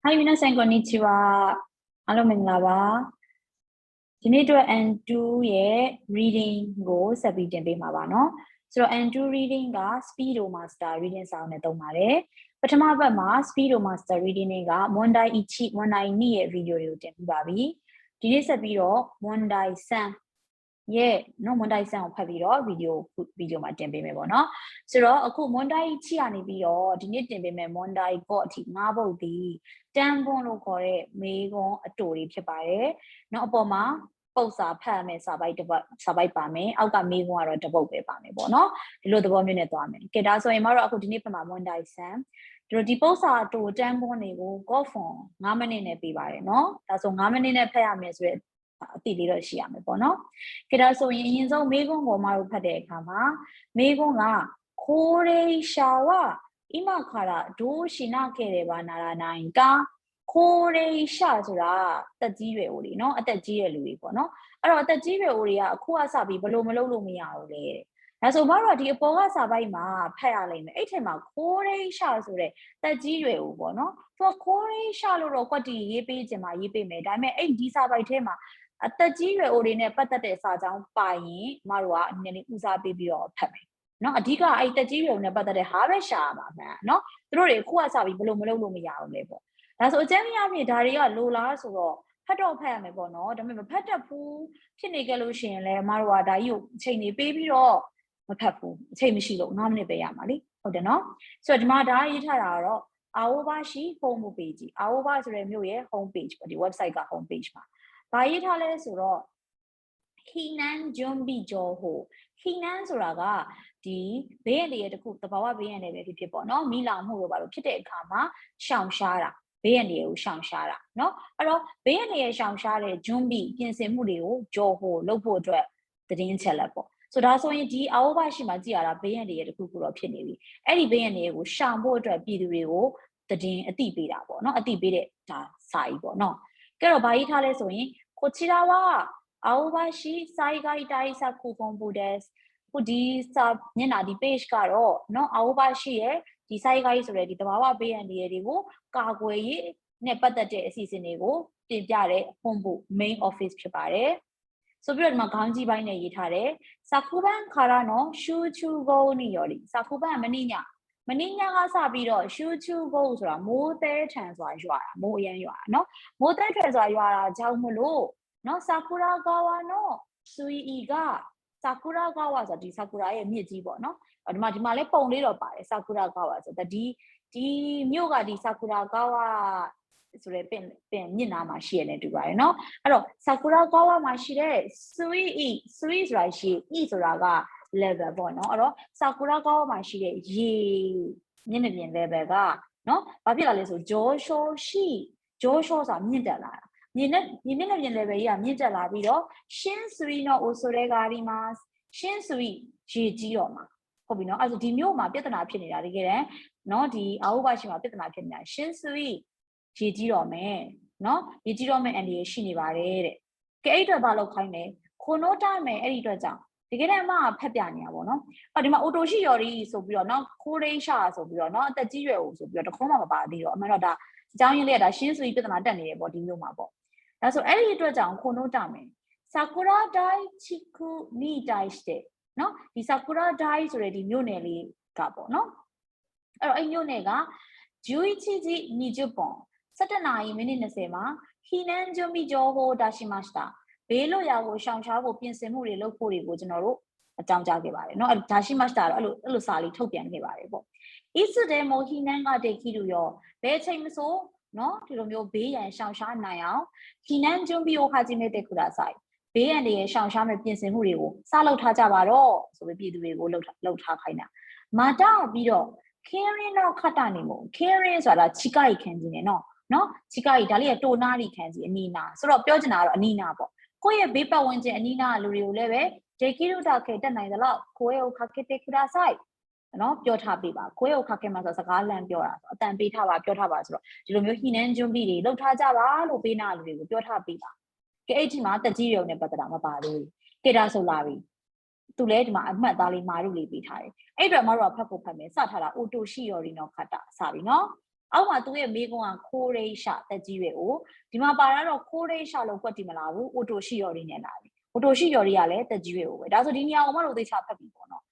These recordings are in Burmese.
はい、皆さん、こんにちは。အားလုံးမင်္ဂလာပါ။ဒီနေ့အတွက် N2 ရဲ့ reading ကိုဆက်ပြီးတင်ပေးမှာပါနော်။ဆိုတော့ N2 reading က Speedo Master reading စာအုပ်နဲ့သုံးပါတယ်။ပထမဘက်မှာ Speedo Master reading က Mondai Ichi Mondai Ni ရဲ့ video တွေကိုတင်ပြပါပြီ။ဒီနေ့ဆက်ပြီးတော့ Mondai San ရဲ့နော် Mondai San ကိုဖတ်ပြီးတော့ video မှာတင်ပေးမယ်ပေါ့နော်။ဆိုတော့အခု Mondai Ichi ကနေပြီးတော့ဒီနေ့တင်ပေးမယ် Mondai Go အထိ၅ပုဒ်ဒီတန်ခွန်းလို့ခေါ်တဲ့မေးခွန်းအတူတွေဖြစ်ပါတယ်။နောက်အပေါ်မှာပုတ်စာဖတ်ရမယ်စာပိုက်ပါမယ်။အောက်ကမေးခွန်းကတော့တစ်ပုဒ်ပဲပါမယ်ပေါ့နော်။ဒီလိုသဘောမျိုးနဲ့သွားမယ်။ကဲဒါဆိုရင်မတို့အခုဒီနေ့ဖတ်မှာ Mondai San ဒီပုတ်စာအတူတန်ခွန်းတွေကို go for 9မိနစ်နဲ့ပေးပါတယ်နော်။ဒါဆို9မိနစ်နဲ့ဖတ်ရမယ်ဆိုတဲ့အတိလေးတော့ရှိရမယ်ပေါ့နော်။ကဲဒါဆိုရင်အရင်ဆုံးမေးခွန်းကိုမတို့ဖတ်တဲ့အခါမှာမေးခွန်းကခိုးရေရှာဝ今からどうしなければならないか高齢者ဆိုတာတက်ကြီးရွယ်ဦးလေးเนาะအသက်ကြီးတဲ့လူတွေပေါ့เนาะအဲ့တော့အသက်ကြီးရွယ်ဦးတွေကအခုကစပြီးဘလို့မလုပ်လို့မရဘူးလေဒါဆိုဘာလို့ဒီအပေါ်ကစာပိုက်မှာဖတ်ရလိမ့်မယ်အဲ့ထက်မှာခိုးရေးရှာဆိုတဲ့တက်ကြီးရွယ်ဦးပေါ့เนาะသူကခိုးရေးရှာလို့တော့ကွက်တီရေးပေးခြင်းမှာရေးပေးမယ်ဒါပေမဲ့အဲ့ဒီစာပိုက်ထဲမှာအသက်ကြီးရွယ်ဦးတွေနဲ့ပတ်သက်တဲ့စာကြောင်းပါရင်မတို့ကနည်းနည်းဦးစားပေးပြီးတော့ဖတ်မယ်နော်အဓိကအဲ့တက်ကြီးရုံနဲ့ပတ်သက်တဲ့ဟာပဲရှာပါမှန်နော်သူတို့တွေအခုကစပြီးဘယ်လိုမလုပ်လို့မရအောင်လဲပေါ့ဒါဆိုအကျဉ်းများဖြင့်ဒါတွေကလိုလားဆိုတော့ဖတ်တော့ဖတ်ရမယ်ပေါ့နော်ဒါပေမဲ့မဖတ်တတ်ဘူးဖြစ်နေကြလို့ရှိရင်လည်းအမတို့ကဒါကြီးကိုအချိန်နေပေးပြီးတော့မဖတ်ဘူးအချိန်မရှိလို့9မိနစ်ပဲရမှာလीဟုတ်တယ်နော်ဆိုတော့ဒီမှာဒါရေးထားတာကတော့ Aobashi home page Aoba ဆိုတဲ့မြို့ရဲ့ home page ပေါ့ဒီ website က home page မှာဘာရေးထားလဲဆိုတော့ Hinan Jumbi Joho Hinan ဆိုတာကဒီဘေးရန်တွေရဲ့တခုတဘာဝဘေးရန်တွေပဲဖြစ်ပေါ့နော်မိလောင်မှုတို့ဘာလို့ဖြစ်တဲ့အခါမှာရှောင်ရှားတာဘေးရန်တွေကိုရှောင်ရှားတာနော်အဲ့တော့ဘေးရန်တွေရဲ့ရှောင်ရှားတဲ့ဂျွန်းဘီပြင်ဆင်မှုတွေကိုကြော်ဟိုလုပ်ဖို့အတွက်သတင်းချက်လက်ပေါ့ဆိုဒါဆိုရင်ဒီအောက်ဘရှိမှာကြည့်ရတာဘေးရန်တွေရဲ့တခုခုတော့ဖြစ်နေပြီအဲ့ဒီဘေးရန်တွေကိုရှောင်ဖို့အတွက်ပြည်သူတွေကိုသတင်းအသိပေးတာပေါ့နော်အသိပေးတဲ့ဒါစာကြီးပေါ့နော်ကဲတော့ဘာကြီးထားလဲဆိုရင်こちらは青葉市災害対策本部ですခုဒီစာမျက်နှာဒီ page ကတော့เนาะအောက်ပါရှိရဲ့ဒီ site guide ဆိုတဲ့ဒီတဘာဝဘေးရန်တွေကိုကာကွယ်ရေးနဲ့ပတ်သက်တဲ့အစီအစဉ်တွေကိုတင်ပြတဲ့本部 main office ဖြစ်ပါတယ်ဆိုပြီးတော့ဒီမှာခေါင်းကြီးပိုင်းနဲ့ရေးထားတယ်စာကူပန်ခါရနော်ရှူချူဂိုနီယော်လီစာကူပန်မနိညာကစပြီးတော့ရှူချူဂိုဆိုတာမိုးသဲထန်စွာရွာတာမိုးအရန်ရွာတာเนาะမိုးသဲထန်စွာရွာတာကြောင့်မလို့เนาะစာကူရာဂါဝါနော်ဆူအီကဆာကူရာဂါဝါဆိုဒီဆာကူရာရဲ့မြစ်ကြီးပေါ့နော်ဒီမှာလည်းပုံလေးတော့ပါတယ်ဆာကူရာဂါဝါဆိုတော့ဒီမြို့ကဒီဆာကူရာဂါဝါဆိုတဲ့ပင်မြစ်နားမှာရှိရတယ်တူပါတယ်နော်အဲ့တော့ဆာကူရာဂါဝါမှာရှိတဲ့ဆူအီဆိုတာရှိအီဆိုတာက level ပေါ့နော်အဲ့တော့ဆာကူရာဂါဝါမှာရှိတဲ့ရေမျက်နှာပြင် level ကနော်ဘာဖြစ်လာလဲဆိုဂျိုးရှိုဆိုတာမြင့်တက်လာတာမြေမျက်နှာပြင် level ကြီးကမြင့်တက်လာပြီးတော့ရှင်းဆွီနော်အိုဆိုတဲ့ဂါဒီမှာရှင်းဆွီရေကြီးတော့မှာဟုတ်ပြီနော်အဲ့ဒါဒီမြို့မှာပြဿနာဖြစ်နေတာတကယ်တမ်းနော်ဒီအောက်ဘရှိမှာပြဿနာဖြစ်နေတာရှင်းဆွီရေကြီးတော့မယ်နော်ရေကြီးတော့မယ်အန်ဒီရှိနေပါတယ်တဲ့ကဲအဲ့တော့ဘာလို့ခိုင်းလဲခိုနိုးတာမယ်အဲ့ဒီအတွက်ကြောင့်တကယ်တမ်းအမကဖက်ပြနေတာပေါ့နော်အော်ဒီမှာအိုတိုရှိယော်ရီဆိုပြီးတော့နော်ခိုးရိရှာဆိုပြီးတော့နော်အသက်ကြီးရွယ်ဦးဆိုပြီးတော့တခုမှမပါသေးတော့အမှန်တော့ဒါအကြောင်းရင်းလေးကဒါရှင်းဆွီပြဿနာတက်နေတယ်ပေါ့ဒီမြို့မှာပေါ့ဒါဆိုအဲ့ဒီအတွက်ကြောင့်ခိုနိုးတာမယ်ဆာကူရာဒိုင်ချီကူနီဒိုင်စတဲ့နော်ဒီဆာကူရာဒိုင်ဆိုတဲ့ဒီမြို့နယ်လေးကပေါ့နော်အဲ့တော့အဲ့မြို့နယ်က11時20分17:20မှာဟီနန်ဂျိုမီဂျိုဟိုဒါရှိမစတာဘေးလို့ရကိုရှောင်ရှားဖို့ပြင်ဆင်မှုတွေလုပ်ဖို့တွေကိုကျွန်တော်တို့အကြောင်းကြားခဲ့ပါတယ်เนาะဒါရှိမစတာတော့အဲ့လိုစာလေးထုတ်ပြန်ခဲ့ပါတယ်ပေါ့အစ်စဒေမိုဟီနန်ကတေခီလူရောဘယ်ချိန်မဆိုနော်ဒီလိုမျိုးဘေးရန်ရှောင်ရှားနိုင်အောင်ဟီနန်ဂျွန်ဘီယိုခါဂျီမေတေကူဒါဆိုင်ဘေးရန်တွေရှောင်ရှားမဲ့ပြင်ဆင်မှုတွေကိုစလုပ်ထားကြပါတော့ဆိုပြီးပြည်သူတွေကိုလှုပ်ထားခိုင်းတာမာတာပြီးတော့ caring တော့ခတ်တာနေမို့ caring ဆိုတာချိကိုက်ခန်းကြီးနေနော်ချိကိုက်ဒါလေးကတိုနာရီခန်းကြီးအနီနာဆိုတော့ပြောချင်တာကတော့အနီနာပေါ့ကိုယ့်ရဲ့ဘေးပတ်ဝန်းကျင်အနီနာလူတွေကိုလည်းပဲဒေကီရုတာခေတက်နိုင်သလောက်ကိုယ့်ရဲ့ခါကေတေကူဒါဆိုင်နော်ပြောထားပေးပါကိုယ့်ရဲ့ခါခဲမှာဆိုစကားလမ်းပြောတာဆိုအတန်ပေးထားပါပြောထားပါဆိုတော့ဒီလိုမျိုးဟိနန်းကျွန်းပြီးတွေလှုပ်ထားကြပါလို့ပေးနာလူတွေကိုပြောထားပေးပါကဲအဲ့ဒီမှာတက်ကြီးရုံနဲ့ပတ်သက်တာမပါသေးဘူးကေတာဆိုလာပြီသူလည်းဒီမှာအမှတ်သားလေးမာရုလေးပေးထားတယ်အဲ့အတွက်မတို့ကဖတ်ဖို့ဖတ်မယ်စထားတာအိုတိုရှိယော်ရီနော်ခတ်တာစပြီနော် အောက်မှာသူရဲ့မိကုန်းကခိုးရိရှာတက်ကြီးတွေကိုဒီမှာပါတော့ခိုးရိရှာလို့ကွက်တီမလားဘူးအိုတိုရှိယော်ရီနဲ့လာပြီအိုတိုရှိယော်ရီကလည်းတက်ကြီးတွေကိုပဲဒါဆိုဒီနေရာကိုမလို့သေချာဖတ်ပြီပေါ့နော်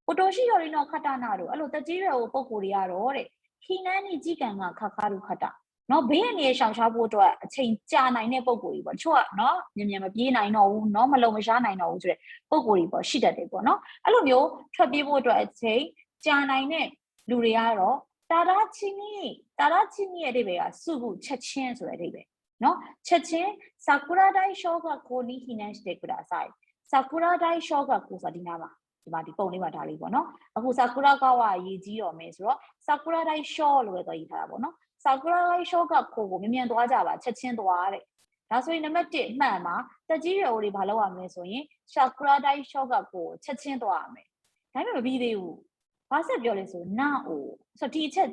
အိုတိုရှိယော်ရီနော်ခတ္တနာတို့အဲ့လိုတက်ကြီးတွေကိုပုံကိုယ်တွေရတော့တဲ့ခိနန်းနီကြီးကံကခခါရုခတ္တနော်ဘေးအနေရှောင်ရှားဖို့အတွက်အချိန်ကြာနိုင်တဲ့ပုံကိုယ်ကြီးပေါ့တချို့ကနော်မြန်မပြေးနိုင်တော့ဘူးနော်မလုံမရှားနိုင်တော့ဘူးဆိုတဲ့ပုံကိုယ်ကြီးပေါ့ရှိတတ်တယ်ပေါ့နော်အဲ့လိုမျိုးထွက်ပြေးဖို့အတွက်အချိန်ကြာနိုင်တဲ့လူတွေကတော့တာရာချင်းရဲ့အဓိပ္ပာယ်ကစုခုချက်ချင်းဆိုတဲ့အဓိပ္ပာယ်နော်ချက်ချင်းဆာကူရာဒိုင်ရှောကကိုနီဟီနန်စတေကူဒါဆိုင်ဆာကူရာဒိုင်ရှောကကိုဆိုဒီနာမှာဒီပုံလေးမှာဒါလေးပေါ့နော်အခုဆာကူရာကဝရေးကြီးတော်မယ်ဆိုတော့ဆာကူရာဒိုင်ရှောလို့ပဲတော့ရေးထားတာပေါ့နော်ဆာကူရာဒိုင်ရှောကကိုမြန်သွားကြပါချက်ချင်းသွားတဲ့ဒါဆိုရင်နံပါတ်1မှန်မှာတက်ကြီးရွယ်တွေဘာလုပ်ရမလဲဆိုရင်ဆာကူရာဒိုင်ရှောကကိုချက်ချင်းသွားရမယ်ဒါပေမဲ့မပြီးသေးဘူးဘာဆက်ပြောလဲဆိုနာအိုဆိုဒီအချက်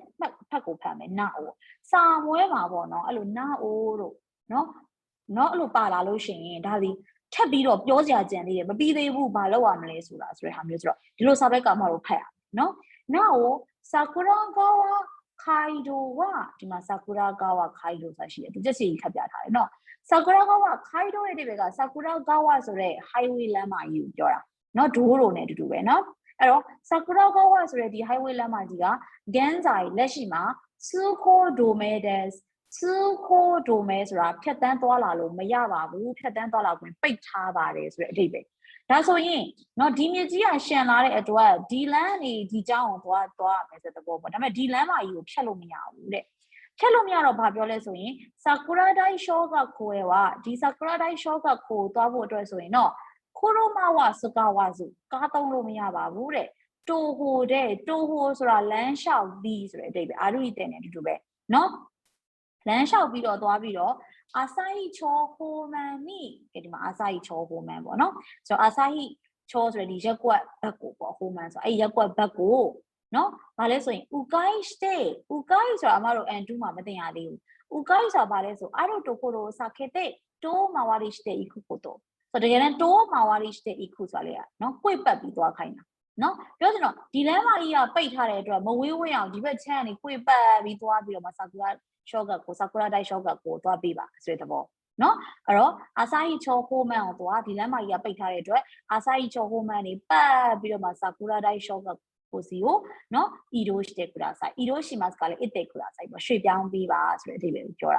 ဖတ်ကိုဖတ်မယ်နာအိုစာမွဲမှာပေါ့နော်အဲ့လိုနာအိုတို့နော်အဲ့လိုပါလာလို့ရှိရင်ဒါဒီထပ်ပြီးတော့ပြောစရာကြံသေးတယ်မပြီးသေးဘူးဘာလုပ်ရမလဲဆိုတာဆိုတဲ့ဟာမျိုးဆိုတော့ဒီလိုစာဘက်ကမှတော့ဖတ်ရနော်နာအိုဆာကူရာဂါဝါခိုင်ဒိုဝါဒီမှာဆာကူရာဂါဝါခိုင်ဒိုဆိုတာရှိတယ်သူချက်စီခတ်ပြထားတယ်နော်ဆာကူရာဂါဝါခိုင်ဒိုရဲ့ဒီဘက်ကဆာကူရာဂါဝါဆိုတဲ့ highway လမ်းမကြီးကိုပြောတာနော်ဒိုးလိုနဲ့အတူတူပဲနော်အဲ့တော့ဆာကူရာဂါဝါဆိုတဲ့ဒီ highway လမ်းမကြီးကဂန်ဇိုင်လက်ရှိမှာဆူခိုဒိုမဲဒက်ဆူခိုဒိုမဲဆိုတာဖြတ်တန်းသွားလာလို့မရပါဘူးဖြတ်တန်းသွားလာခွင့်ပိတ်ထားပါတယ်ဆိုတဲ့အဓိပ္ပာယ်ဒါဆိုရင်နော်ဒီမြစ်ကြီးကရှန်လာတဲ့အတွက်ဒီလမ်းနေဒီကျောင်းကိုသွားမယ်ဆိုတဲ့ဘောပေါ့ဒါပေမဲ့ဒီလမ်းမကြီးကိုဖြတ်လို့မရဘူးတဲ့ဖြတ်လို့မရတော့ဘာပြောလဲဆိုရင်ဆာကူရာဒိုင်ရှောကကိုယ်ကဒီဆာကူရာဒိုင်ရှောကကိုသွားဖို့အတွက်ဆိုရင်တော့ခိုရိုမာဝါစကာဝါစုကားသုံးလို့မရပါဘူးတဲ့တိုဟိုဆိုတာလမ်းလျှောက်ပြီးဆိုတဲ့အဓိပ္ပာယ်အာရုဤတဲ့နဲ့အတူတူပဲနော်လမ်းလျှောက်ပြီးတော့သွားပြီးတော့အာဆာဟီချောဟိုမန်နီဒီမှာအာဆာဟီချောဟိုမန်ပေါ့နော်ဆိုတော့အာဆာဟီချောဆိုတဲ့ဒီရက်ကွက်ဘက်ကိုပေါ့ဟိုမန်ဆိုအဲ့ရက်ကွက်ဘက်ကိုနော်ဘာလဲဆိုရင်ဥကိုင်းစတေဥကိုင်းဆိုတာအမတို့ N2 မှာမသိရသေးဘူးဥကိုင်းဆိုတာဘာလဲဆိုအာရိုတိုကိုရိုစာခေတဲ့တိုးမာဝါရီစတေအခုကိုတော့ဆိုတော့တကယ်တမ်းတိုးမာဝါရီစတေအခုဆိုတာလေနော်ကွေ့ပတ်ပြီးသွားခိုင်းတာနော်ပြောချင်တော့ဒီလမ်းမကြီးကပိတ်ထားတဲ့အတွက်မဝေးဝေးအောင်ဒီဘက်ချမ်းကနေကွေ့ပတ်ပြီးသွားပြီးတော့မှဆာကူရာရှော့ကကိုဆာကူရာဒိုင်ရှော့ကကိုသွားပေးပါဆိုတဲ့သဘောနော်အဲ့တော့အာဆာဟီချောဟိုမန်ကိုသွားဒီလမ်းမကြီးကပိတ်ထားတဲ့အတွက်အာဆာဟီချောဟိုမန်နေပတ်ပြီးတော့မှဆာကူရာဒိုင်ရှော့ကကိုစီကိုနော်အီဒိုရှိတဲ့ကူရာဆိုင်အီဒိုရှိမတ်ကလည်းအစ်တဲ့ကူရာဆိုင်ပေါ့ရွှေ့ပြောင်းပေးပါဆိုတဲ့အဓိပ္ပာယ်ကိုပြောတ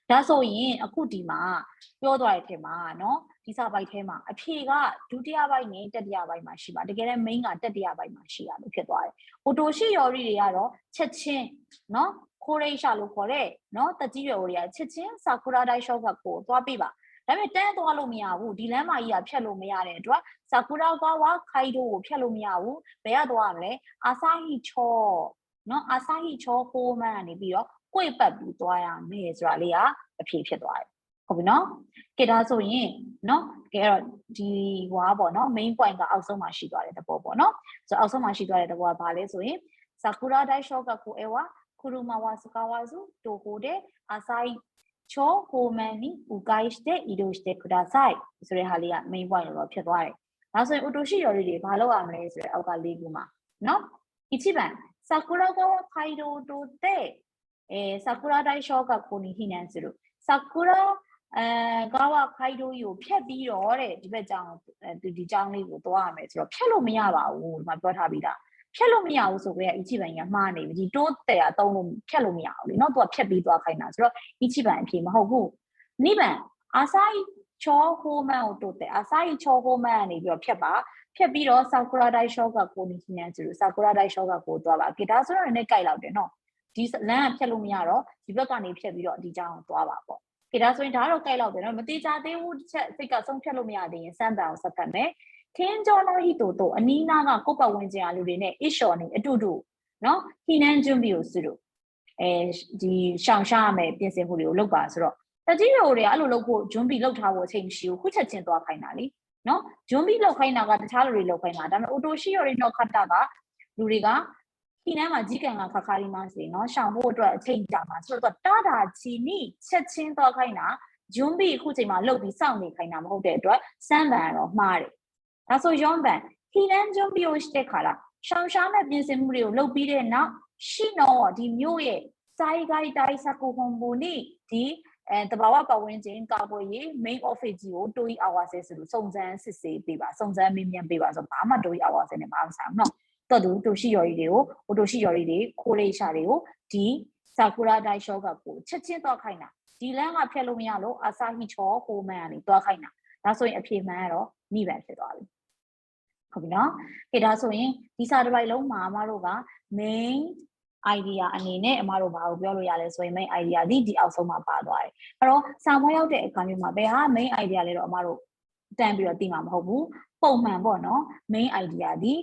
ာဒါဆိုရင်အခုဒီမှာပြောသွားတဲ့အထက်မှာနော်ဒီစာပိုက်ထဲမှာအဖြေကဒုတိယပိုင်းနဲ့တတိယပိုင်းမှာရှိပါတကယ်လည်း main ကတတိယပိုင်းမှာရှိရလို့ဖြစ်သွားတယ်။အိုတိုရှိယော်ရီတွေကတော့ချက်ချင်းနော်ခိုးရိရှာလို့ခေါ်တဲ့နော်တက်ကြီးရွယ်တွေကချက်ချင်းဆာကူရာဒိုင်ရှော့ဘက်ကိုသွားပြပါဒါပေမဲ့တန်းသွားလို့မရဘူးဒီလမ်းမကြီးကဖြတ်လို့မရတဲ့အတွက်ဆာကူရာဂါဝါခိုင်ဒိုကိုဖြတ်လို့မရဘူးဘယ်ကသွားရမလဲအာဆာဟီချောနော်အာဆာဟီချောဟိုမန်ကနေပြီးတော့ကွေ့ပတ်ပြီးသွားရမယ်ဆိုတာလေးကအဖြေဖြစ်သွားတယ်ဟုတ်ပြီနော်ကဲဒါဆိုရင်နော်ကဲတော့ဒီဟွာပေါ့နော် main point ကအောက်ဆုံးမှာရှိသွားတဲ့သဘောပေါ့နော်ဆိုတော့အောက်ဆုံးမှာရှိသွားတဲ့သဘောကဘာလဲဆိုရင်ဆာကူရာဒိုင်ရှော့ကကိုအေဝါခူရူမာဝါစကာဝါစုတိုဟိုတဲ့အာဆိုင်ချောဟိုမန်နီဥကိုင်းစတဲ့ဤဒိုစတဲ့ကူဒါဆိုင်ဆိုတဲ့ဟာလေးက main point လို့ဖြစ်သွားတယ်ဒါဆိုရင်ဥတိုရှိယော်တွေဘာလုပ်ရမလဲဆိုတဲ့အောက်ကလေးခုမှာနော်1番桜川街道で桜大小学校に避難する桜川街道ကိုဖြတ်ပြီးတော့တဲ့ဒီဘက်ကျောင်းဒီကျောင်းလေးကိုသွားရမယ်ဆိုတော့ဖြတ်လို့မရပါဘူးဒီမှာပြောထားပြီးသားဖြတ်လို့မရဘူးဆိုတော့1番ကမှားနေပြီဒီတိုးတဲ့အသုံးလို့ဖြတ်လို့မရဘူးလေနော်သူကဖြတ်ပြီးသွားခိုင်းတာဆိုတော့1番အဖြစ်မဟုတ်ဘူး2番อาซาฮิချောဟိုမန်ကိုတိုးတဲ့အာဆာဟီချောဟိုမန်ကနေပြီးတော့ဖြတ်ပြီးတော့ဆာကူရာဒိုင်ရှော့ကကိုနီစီနန်ဆိုလို့ဆာကူရာဒိုင်ရှော့ကကိုသွားပါဂီတာဆိုတော့လည်းကြိုက်လောက်တယ်နော်ဒီလမ်းကဖြတ်လို့မရတော့ဒီဘက်ကနေဖြတ်ပြီးတော့ဒီကျောင်းကိုသွားပါပေါ့ဂီတာဆိုရင်ဒါတော့ကြိုက်လောက်တယ်နော်မတိကျသေးဘူးတစ်ချက်စိတ်ကဆုံးဖြတ်လို့မရသေးရင်စမ်းပန်ကိုဆက်ဖတ်မယ်ခင်းကျော်လို့ဟီတိုတိုအနီးနားကကိုပတ်ဝန်းကျင်အလူတွေနဲ့အစ်ရှော်နေအတူတူနော်ဟီနန်ဂျွန်ဘီကိုစုလို့ဒီရှောင်ရှားမယ်ပြင်ဆင်မှုတွေကိုလုပ်ပါဆိုတော့တကြီးရိုတွေကအဲ့လိုလုပ်ဖို့ဂျွန်ဘီလောက်ထားဖို့အချိန်မရှိဘူးခုချက်ချင်းသွားခိုင်းတာလीနော်ဂျွန်ဘီလောက်ခိုင်းတာကတခြားလူတွေလောက်ခိုင်းတာဒါပေမဲ့အိုတိုရှိရိုတွေတော့ခတ်တာကလူတွေကဒီနန်းမှာကြီးကန်ကခါခါရီမစီနော်ရှောင်ဖို့အတွက်အချိန်ကြာမှာဆိုတော့တာတာချီနီချက်ချင်းသွားခိုင်းတာဂျွန်ဘီအခုချိန်မှာလှုပ်ပြီးစောင့်နေခိုင်းတာမဟုတ်တဲ့အတွက်စမ်းပန်တော့မှားတယ်ဒါဆိုယောန်ပန်ဟီနန်ဂျွန်ဘီကိုရှက်ခါလာရှောင်ရှားမဲ့ပြင်ဆင်မှုတွေကိုလုပ်ပြီးတဲ့နောက်ရှိနော်ဒီမျိုးရဲ့ sai gai dai saku hombuni di the bawa pawinjin kaboyi main office jiwo doi awase sulu songzan sisi biba songzan mimian biba so bama doi awase ne ba sa no to du doshi yori de o doshi yori de khole sha de o di sakura dai shoga ko chet chin to khai na di lan ga phet lo mya lo asahi cho ho man ani to khai na da so yin aphe man ro ni ban phit twa bi ဟုတ်ပြီနော်ခေဒါဆိုရင်ဒီစာတစ်ပိုက်လုံးမှာအမတို့က main idea အနေနဲ့အမတို့ဘာကိုပြောလို့ရလဲဆိုရင် main idea ဒီအောက်ဆုံးမှာပါသွားတယ်အဲ့တော့စာမွေးရောက်တဲ့အခါမျိုးမှာဘယ်ဟာ main idea လဲတော့အမတို့တန်ပြီးတော့သိမှာမဟုတ်ဘူးပုံမှန်ပေါ့နော် main idea ဒီ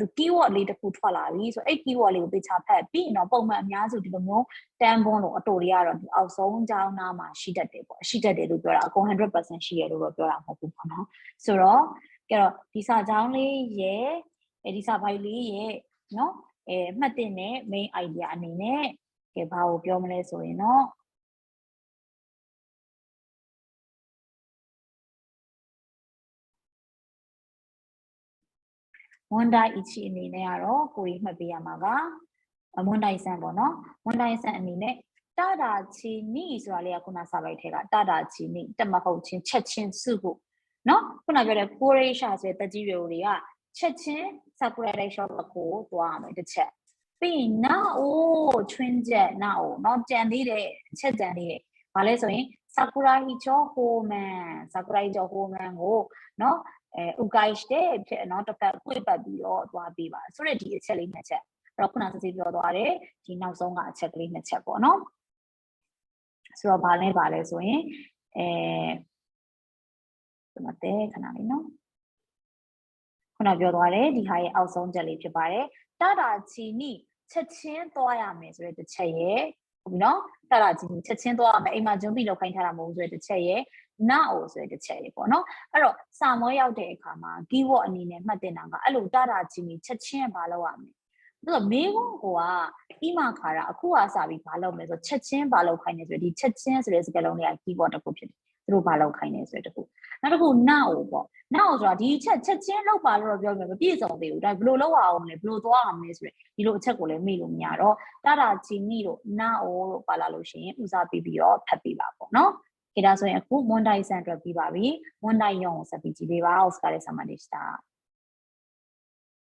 သူ keyword လေးတစ်ခုထွက်လာပြီဆိုအဲ့ keyword လေးကိုသေချာဖတ်ပြီးတော့ပုံမှန်အများစုဒီလိုမျိုးတန်ပွန်းလို့အတူတွေကတော့ဒီအောက်ဆုံးကြောင်းနားမှာရှိတတ်တယ်ပေါ့ရှိတတ်တယ်လို့ပြောတာအကုန် 100% ရှိရလို့တော့ပြောတာမဟုတ်ဘူးပေါ့နော်ဆိုတော့ကြတော့ဒီစာကြောင်းလေးရဲ့ဒီစာပိုက်လေးရဲ့နော်မှတ်တင်တဲ့ main idea အနေနဲ့ကဲဘာကိုပြောမလဲဆိုရင်တော့ဝန်ဒိုင်အချီအနေနဲ့ကတော့ကိုကြီးမှတ်ပေးရမှာကဝန်ဒိုင်ဆန်ပေါ့နော်ဝန်ဒိုင်ဆန်အနေနဲ့တာတာချီနီဆိုတာလေးကခုနစာပိုက်ထဲကတာတာချီနီတမဟုတ်ချင်းချက်ချင်းစုဖို့နော်ခုနပြောတဲ့ကိုရေရှာဆိုတဲ့တကြီးတွေကချက်ချင်းဆာကူရာဒိုင်ရှော့ကိုသွားမယ်တစ်ချက်ပြီးရင်နောက်အိုးချွင်းချက်နောက်နော်ကြံသေးတယ်ချက်ကြံသေးတယ်ဘာလဲဆိုရင်ဆာကူရာဟီချောဟိုမန်ဆာကူရာဟီချောဟိုမန်ကိုနော်ဥကိုင်းတဲ့ဖြစ်နော်တစ်ဖက်ကွေ့ပတ်ပြီးတော့သွားပေးပါဆိုတော့ဒီအချက်လေးနှစ်ချက်အဲ့တော့ခုနစစီပြောသွားတယ်ဒီနောက်ဆုံးကအချက်ကလေးနှစ်ချက်ပေါ့နော်ဆိုတော့ဘာလဲဆိုရင်ဒီမှာတဲ့ခဏလေးနော်ခုနပြောသွားတယ်ဒီဟာရဲ့အောက်ဆုံးချက်လေးဖြစ်ပါတယ်တာတာချီနီချက်ချင်းသွားရမယ်ဆိုတဲ့တစ်ချက်ရဲ့ဟုတ်ပြီနော်တာတာချီနီချက်ချင်းသွားရမယ်အိမ်မှာဂျွန်းပြီးလောက်ခိုင်းထားတာမဟုတ်ဘူးဆိုတဲ့တစ်ချက်ရဲ့နာအိုဆိုတဲ့တစ်ချက်လေးပေါ့နော်အဲ့တော့စာမောရောက်တဲ့အခါမှာ keyword အနေနဲ့မှတ်တင်တာကအဲ့လိုတာတာချီနီချက်ချင်းဘာလုပ်ရမလဲဆိုတော့မေကုန်းကအိမခါရအခုကစပြီးဘာလုပ်မလဲဆိုချက်ချင်းဘာလုပ်ခိုင်းနေဆိုဒီချက်ချင်းဆိုတဲ့စကားလုံးလေးက keyword တစ်ခုဖြစ်တယ်သူတို့ဘာလုပ်ခိုင်းနေဆိုတဲ့တစ်ခုနောက်တစ်ခုနာအိုပေါ့နာအိုဆိုတာဒီချက်ချင်းလောက်ပါလို့ပြောမယ်မပြည့်စုံသေးဘူးဒါဘယ်လိုလုပ်အောင်လဲဘယ်လိုသွားအောင်လဲဆိုတဲ့ဒီလိုအချက်ကိုလည်းမေ့လို့မရတော့တာတာချီနီတို့နာအိုတို့ပါလာလို့ရှိရင်ဦးစားပေးပြီးတော့ဖတ်ပေးပါပေါ့နော်ဒါဆိုရင်အခုမွန်ဒိုင်ဆန်အတွက်ပြီးပါပြီမွန်ဒိုင်ရုံကိုဆက်ပြီးကြည့်ပေးပါအော်စကားလေးဆာမန်ဒေးစတာ